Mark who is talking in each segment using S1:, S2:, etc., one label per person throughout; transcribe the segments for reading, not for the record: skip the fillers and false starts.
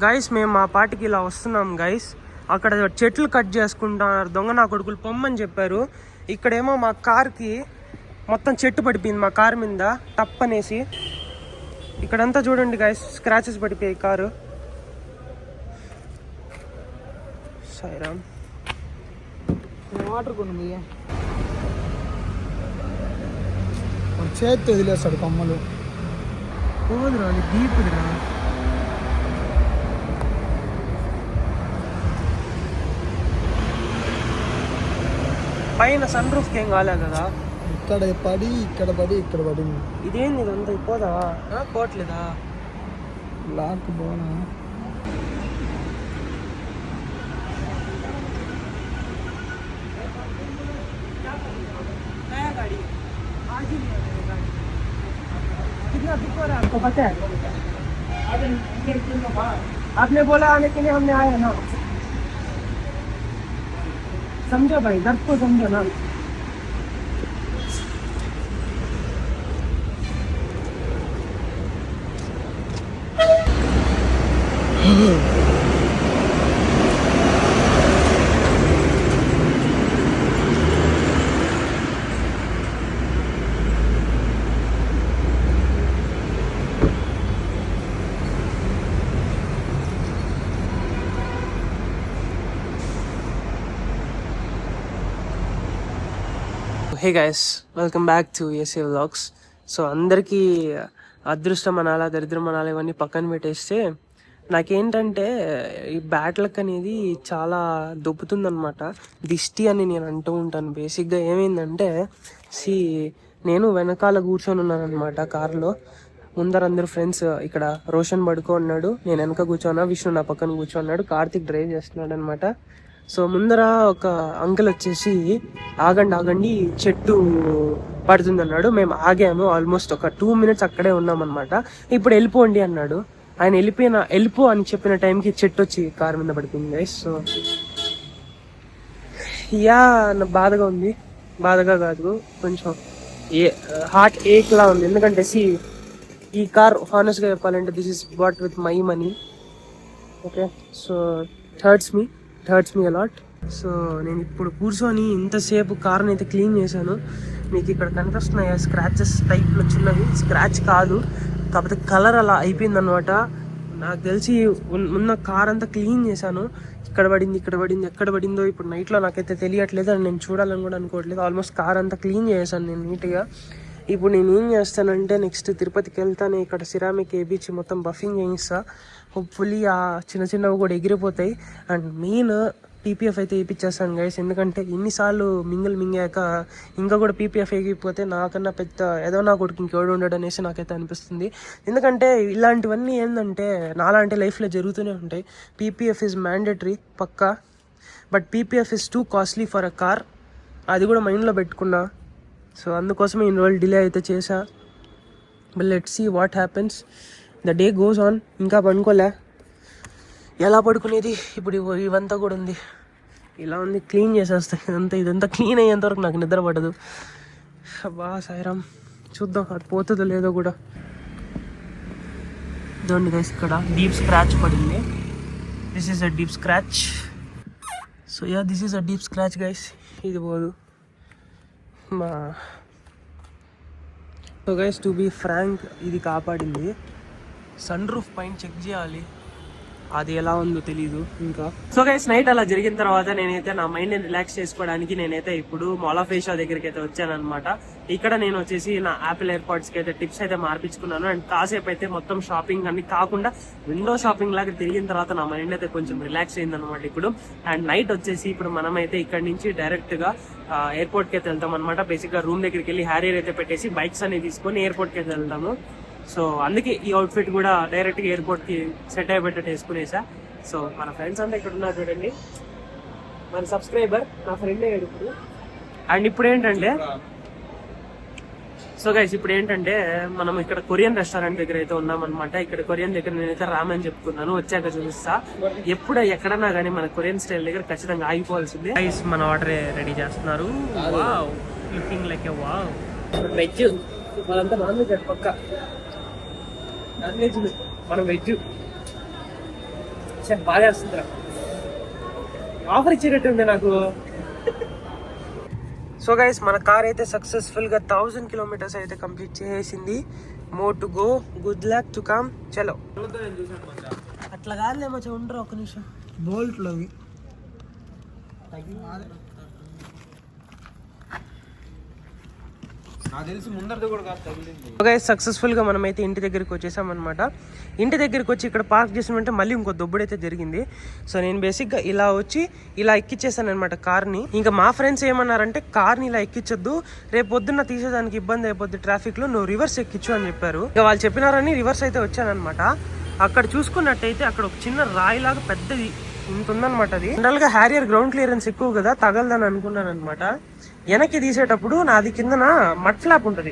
S1: Guys మేము మా పాటికి ఇలా వస్తున్నాం గైస్. అక్కడ చెట్లు కట్ చేసుకుంటున్నారు దొంగ నా కొడుకులు పొమ్మని చెప్పారు. ఇక్కడేమో మా కార్కి మొత్తం చెట్టు పడిపోయింది, మా కార్ మీద టప్ అనేసి. ఇక్కడంతా చూడండి గైస్, స్క్రాచెస్ పడిపోయాయి కారు. సాయిరామ్
S2: వాటర్ కొన్ని చేతి వదిలేస్తాడు కొమ్మలు.
S1: పోదురా అది డీప్దిరా. పైన సన్ రూఫ్కి ఏం కాలే కదా.
S2: ఇక్కడ పడి ఇక్కడ పడింది.
S1: ఇదేంది ఇదంతా పోదా పోవట్లేదా?
S2: లాక్ పోనా
S1: आपने बोला आने के लिए, हमने आया ना. समझो भाई, दर्द को समझो ना. Hey guys, welcome back to AC vlogs. So అందరికీ అదృష్టం అనాలా దరిద్రం అనాలా ఇవన్నీ పక్కన పెట్టేస్తే, నాకేంటంటే ఈ బ్యాడ్ లక్ అనేది చాలా దొబ్బుతుందనమాట. దిష్టి అని నేను అంటూ ఉంటాను. బేసిక్గా ఏమైందంటే, నేను వెనకాల కూర్చొని ఉన్నాను అనమాట కారులో. ముందర అందరు ఫ్రెండ్స్, ఇక్కడ రోషన్ పడుకో ఉన్నాడు, నేను వెనక కూర్చోన్నా, విష్ణు నా పక్కన కూర్చోన్నాడు, కార్తిక్ డ్రైవ్ చేస్తున్నాడు అనమాట. సో ముందర ఒక అంకుల్ వచ్చేసి ఆగండి చెట్టు పడుతుంది అన్నాడు. మేము ఆగాము, ఆల్మోస్ట్ ఒక 2 minutes అక్కడే ఉన్నామన్నమాట. ఇప్పుడు వెళ్ళిపోండి అన్నాడు. ఆయన వెళ్ళిపో అని చెప్పిన టైంకి చెట్టు వచ్చి కారు మీద పడిపోయింది గైస్. సో నా బాధగా ఉంది, బాధగా కాదు కొంచెం హార్ట్ ఏక్ లా ఉంది. ఎందుకంటే ఈ కార్ హానెస్ట్గా చెప్పాలంటే this is bought with my money. Okay, so hurts me a lot. సో నేను ఇప్పుడు కూర్చొని ఇంతసేపు కార్ని అయితే క్లీన్ చేశాను. మీకు ఇక్కడ కనిపిస్తున్నాయి స్క్రాచెస్ టైప్లో చిన్నవి, స్క్రాచ్ కాదు కాకపోతే కలర్ అలా అయిపోయింది అనమాట. నాకు తెలిసి ఉన్న కార్ అంతా క్లీన్ చేశాను. ఇక్కడ పడింది ఎక్కడ పడిందో ఇప్పుడు నైట్లో నాకైతే తెలియట్లేదు, అని నేను చూడాలని కూడా అనుకోవట్లేదు. ఆల్మోస్ట్ కార్ అంతా క్లీన్ చేశాను నేను నీట్గా. ఇప్పుడు నేను ఏం చేస్తానంటే, నెక్స్ట్ తిరుపతికి వెళ్తాను, ఇక్కడ సిరామిక్ వేయించి మొత్తం బఫింగ్ చేయిస్తా. హోప్ఫుల్లీ ఆ చిన్నవి కూడా ఎగిరిపోతాయి. అండ్ మెయిన్ పీపీఎఫ్ అయితే వేయించేస్తాను గైస్. ఎందుకంటే ఇన్నిసార్లు మింగాక ఇంకా కూడా పీపీఎఫ్ ఎగిరిపోతే నాకన్నా పెద్ద ఏదో నా కొడుకు ఇంకెవడు ఉండడు అనేసి నాకైతే అనిపిస్తుంది. ఎందుకంటే ఇలాంటివన్నీ ఏంటంటే నాలాంటి లైఫ్లో జరుగుతూనే ఉంటాయి. పీపీఎఫ్ ఈజ్ మ్యాండేటరీ పక్కా, but PPF is too costly for a car. అది కూడా మైండ్లో పెట్టుకున్నా. సో అందుకోసమే ఇన్ని రోజులు డిలే అయితే చేశా. But let's see what happens. The day goes on. ఇంకా పడుకోలే, ఎలా పడుకునేది ఇప్పుడు ఇవంతా కూడా ఉంది. ఇలా ఉంది, క్లీన్ చేసేస్తాయి ఇదంతా క్లీన్ అయ్యేంతవరకు నాకు నిద్ర పడదు. బా సాయిరామ్, చూద్దాం అది పోతుందో లేదో కూడా. ఇదండి గైస్, ఇక్కడ డీప్ స్క్రాచ్ పడింది. This is a deep scratch. So this is a deep scratch guys. ఇది పోదు. So guys, to be frank, ఇది కాపాడింది. సన్ రూఫ్ పైన చెక్ చేయాలి, అది ఎలా ఉందో తెలీదు ఇంకా. సో గైస్, నైట్ అలా జరిగిన తర్వాత నేనైతే నా మైండ్ రిలాక్స్ చేసుకోవడానికి నేనైతే ఇప్పుడు మాల్ ఆఫ్ ఏషియా దగ్గరికి అయితే వచ్చాను అనమాట. ఇక్కడ నేను వచ్చేసి నా యాపిల్ ఎయిర్పాడ్స్ కి అయితే టిప్స్ అయితే మార్పించుకున్నాను. అండ్ కాసేపు అయితే మొత్తం షాపింగ్ అన్ని కాకుండా విండో షాపింగ్ లాగా తిరిగిన తర్వాత నా మైండ్ అయితే కొంచెం రిలాక్స్ అయింది అనమాట ఇప్పుడు. అండ్ నైట్ వచ్చేసి ఇప్పుడు మనమైతే ఇక్కడ నుంచి డైరెక్ట్ గా ఎయిర్పోర్ట్ కి అయితే వెళ్తాం అనమాట. బేసిక్ గా రూమ్ దగ్గరికి వెళ్ళి హ్యారియర్ అయితే పెట్టేసి బైక్స్ అనేది తీసుకొని ఎయిర్పోర్ట్ కి అయితే వెళ్తాము. సో అందుకే ఈ అవుట్ఫిట్ కూడా డైరెక్ట్గా ఎయిర్పోర్ట్కి సెట్ అయ్యేటట్టు వేసుకునేసా. సో మన ఫ్రెండ్స్ అంతా ఇక్కడ ఉన్నారు చూడండి, మన సబ్స్క్రైబర్ నా ఫ్రెండ్ అయ్యాడు ఇప్పుడు. అండ్ ఇప్పుడు ఏంటంటే, సో గైస్ ఇప్పుడు ఏంటంటే మనం ఇక్కడ కొరియన్ రెస్టారెంట్ దగ్గర అయితే ఉన్నామన్నమాట. ఇక్కడ కొరియన్ దగ్గర నేనైతే రామని చెప్పుకున్నాను, వచ్చాక చూపిస్తా. ఎప్పుడు ఎక్కడన్నా కానీ మన కొరియన్ స్టైల్ దగ్గర ఖచ్చితంగా ఆగిపోవాల్సిందే. గైస్ మన ఆర్డర్ రెడీ చేస్తున్నారు. వావ్, లుకింగ్ లైక్ ఏ వావ్. వెజ్ వాళ్ళంతా నాన్ వెజ్ పక్క, నాన్ వెజ్ మనం వెజ్. బాగా వస్తుందిరా, ఆఫర్ ఇచ్చేటట్టు ఉంది నాకు. సో గైస్ మన కార్ అయితే సక్సెస్ఫుల్ గా 1000 కిలోమీటర్స్ అయితే కంప్లీట్ చేసేసింది. More to go, good luck to come, చలో. అట్లా కాదులే మచ్చా, ఉండరు ఒక నిమిషం.
S2: బోల్ట్లు అవి నాకు తెలిసి ముందరది కూడా కాదు తగిలింది.
S1: గైస్ సక్సెస్ఫుల్ గా మనం అయితే ఇంటి దగ్గరికి వచ్చేసాం అనమాట. ఇంటి దగ్గరికి వచ్చి ఇక్కడ పార్క్ చేసామంటే మళ్ళీ ఇంకో దొబ్బుడైతే జరిగింది. సో నేను బేసిక్గా ఇలా వచ్చి ఇలా ఎక్కిచ్చేసాను అనమాట కార్ని. ఇంకా మా ఫ్రెండ్స్ ఏమన్నారంటే కార్ని ఇలా ఎక్కించొద్దు, రేపు పొద్దున్న తీసేదానికి ఇబ్బంది అయిపోద్ది ట్రాఫిక్ లో, నువ్వు రివర్స్ ఎక్కించు అని చెప్పారు. ఇక వాళ్ళు చెప్పినారని రివర్స్ అయితే వచ్చానమాట. అక్కడ చూసుకున్నట్టయితే అక్కడ ఒక చిన్న రాయిలాగా పెద్దది ఇంత ఉందన్నమాట. అది జనరల్ గా హ్యారియర్ గ్రౌండ్ క్లియరెన్స్ ఎక్కువ కదా, తగలదని అనుకున్నాను అనమాట. వెనక్కి తీసేటప్పుడు నాది కిందన మడ్ ఫ్లాప్ ఉంటది,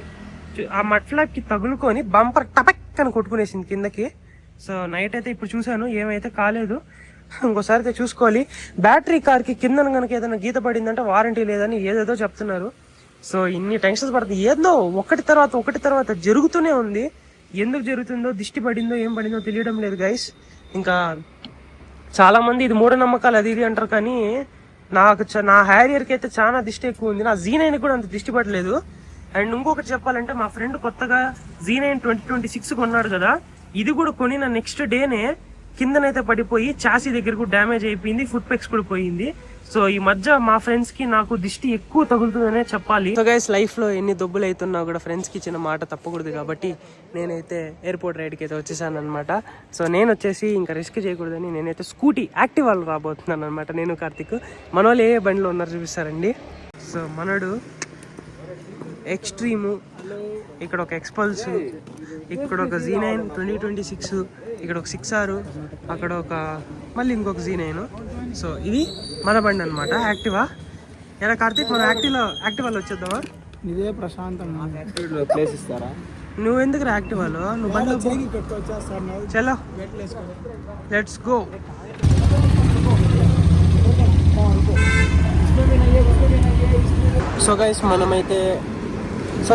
S1: ఆ మడ్ ఫ్లాప్ కి తగులుకొని బంపర్ టపక్ అని కొట్టుకునేసింది కిందకి. సో నైట్ అయితే ఇప్పుడు చూసాను, ఏమైతే కాలేదు. ఇంకోసారి అయితే చూసుకోవాలి. బ్యాటరీ కార్ కి కింద కనుక ఏదైనా గీత పడిందంటే వారంటీ లేదని ఏదేదో చెప్తున్నారు. సో ఇన్ని టెన్షన్స్ పడుతుంది, ఏదో ఒకటి తర్వాత జరుగుతూనే ఉంది. ఎందుకు జరుగుతుందో, దిష్టి పడిందో ఏం పడిందో తెలియడం లేదు గైస్. ఇంకా చాలా మంది ఇది మూఢనమ్మకాలు అది ఇది అంటారు, కానీ నాకు నా హ్యారియర్కి అయితే చాలా దిష్టి ఎక్కువ ఉంది. నా Z9 కూడా అంత దిష్టి పడలేదు. అండ్ ఇంకొకటి చెప్పాలంటే మా ఫ్రెండ్ కొత్తగా Z9 2026 కొన్నాడు కదా, ఇది కూడా కొనిన నెక్స్ట్ డేనే కిందనైతే పడిపోయి చాసీ దగ్గర కూడా డ్యామేజ్ అయిపోయింది, ఫుట్ పెక్స్ కూడా పోయింది. సో ఈ మధ్య మా ఫ్రెండ్స్ కి నాకు దిష్టి ఎక్కువ తగులుతుందనే చెప్పాలి. సో గైస్ లైఫ్ లో ఎన్ని దొబ్బులు అవుతున్నా కూడా ఫ్రెండ్స్ కి ఇచ్చిన మాట తప్పకూడదు కాబట్టి నేనైతే ఎయిర్పోర్ట్ రైడ్ కి అయితే వచ్చేసాను అనమాట. సో నేను వచ్చేసి ఇంకా రిస్క్ చేయకూడదని నేనైతే స్కూటీ యాక్టివాలో రాబోతున్నాను అనమాట. నేను కార్తిక్, మన వాళ్ళు ఏ బండిలో ఉన్నారు చూపిస్తారండి. సో మనడు ఎక్స్ట్రీము, ఇక్కడ ఒక ఎక్స్పల్స్, ఇక్కడ ఒక Z9 2026, ఇక్కడ ఒక 6R, అక్కడ ఒక మళ్ళీ ఇంకొక Z9. సో ఇది మన బండి అనమాట, యాక్టివా. ఎలా కార్తీక్, మనం యాక్టివాలో వచ్చేద్దామా?
S2: ఇదే ప్రశాంతంగా ప్లేస్ ఇస్తారా?
S1: నువ్వు ఎందుకు యాక్టివాలో, నువ్వు బండి చలో లెట్స్ గో. సో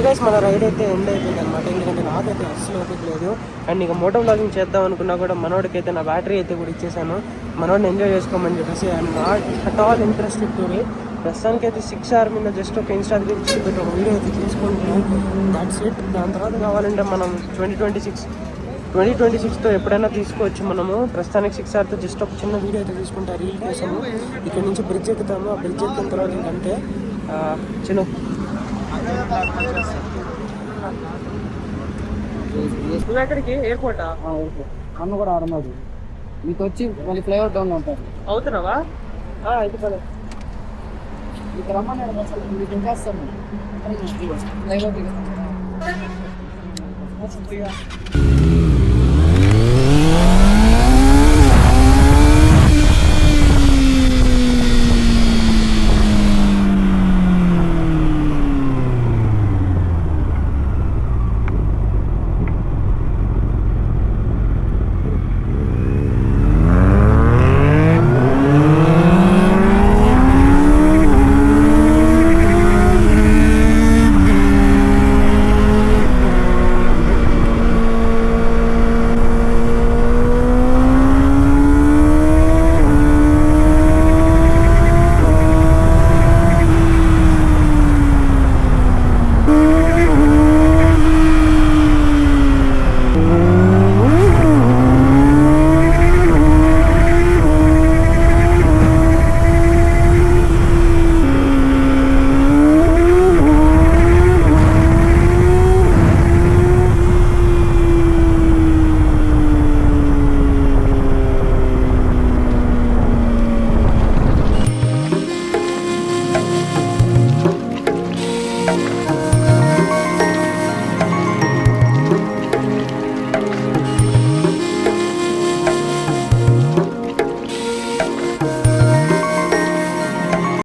S1: గైస్ మన రైడ్ అయితే ఎండ్ అయిపోయింది అనమాట. ఎందుకంటే నాకైతే అస్సలు ఓపిక లేదు. అండ్ ఇక మోటో వ్లాగింగ్ చేద్దాం అనుకున్నా కూడా మనోడికి అయితే నా బ్యాటరీ అయితే కూడా ఇచ్చేసాను. మనోడిని ఎంజాయ్ చేసుకోమని చెప్పేసి I'm not at all interested to it. ప్రస్తుతానికి అయితే 6R మీద జస్ట్ ఒక ఇన్స్టాగ్రామ్ పెట్టి ఒక వీడియో అయితే తీసుకుంటున్నాను, దాట్స్ ఇట్. దాని తర్వాత కావాలంటే మనం 2026తో ఎప్పుడైనా తీసుకోవచ్చు మనము. ప్రస్తుతానికి 6Rతో జస్ట్ ఒక చిన్న వీడియో అయితే తీసుకుంటారు రీల్ కోసము. ఇక్కడ నుంచి బ్రిడ్జ్ ఎక్కుతాము, ఆ బ్రిడ్జ్ ఎక్కిన తర్వాత ఇంకంటే చిన్న నువ్వు ఎక్కడికి, ఎయిర్పోర్టా?
S2: అన్న కూడా ఆడమాడు మీకు వచ్చి మళ్ళీ ఫ్లైఓవర్ డౌన్ ఉంటారు.
S1: అవుతున్నావా? అయితే పద,
S2: మీకు రమ్మన్నాడు మీకు ఇంకేస్తాను ఫ్లైఓవర్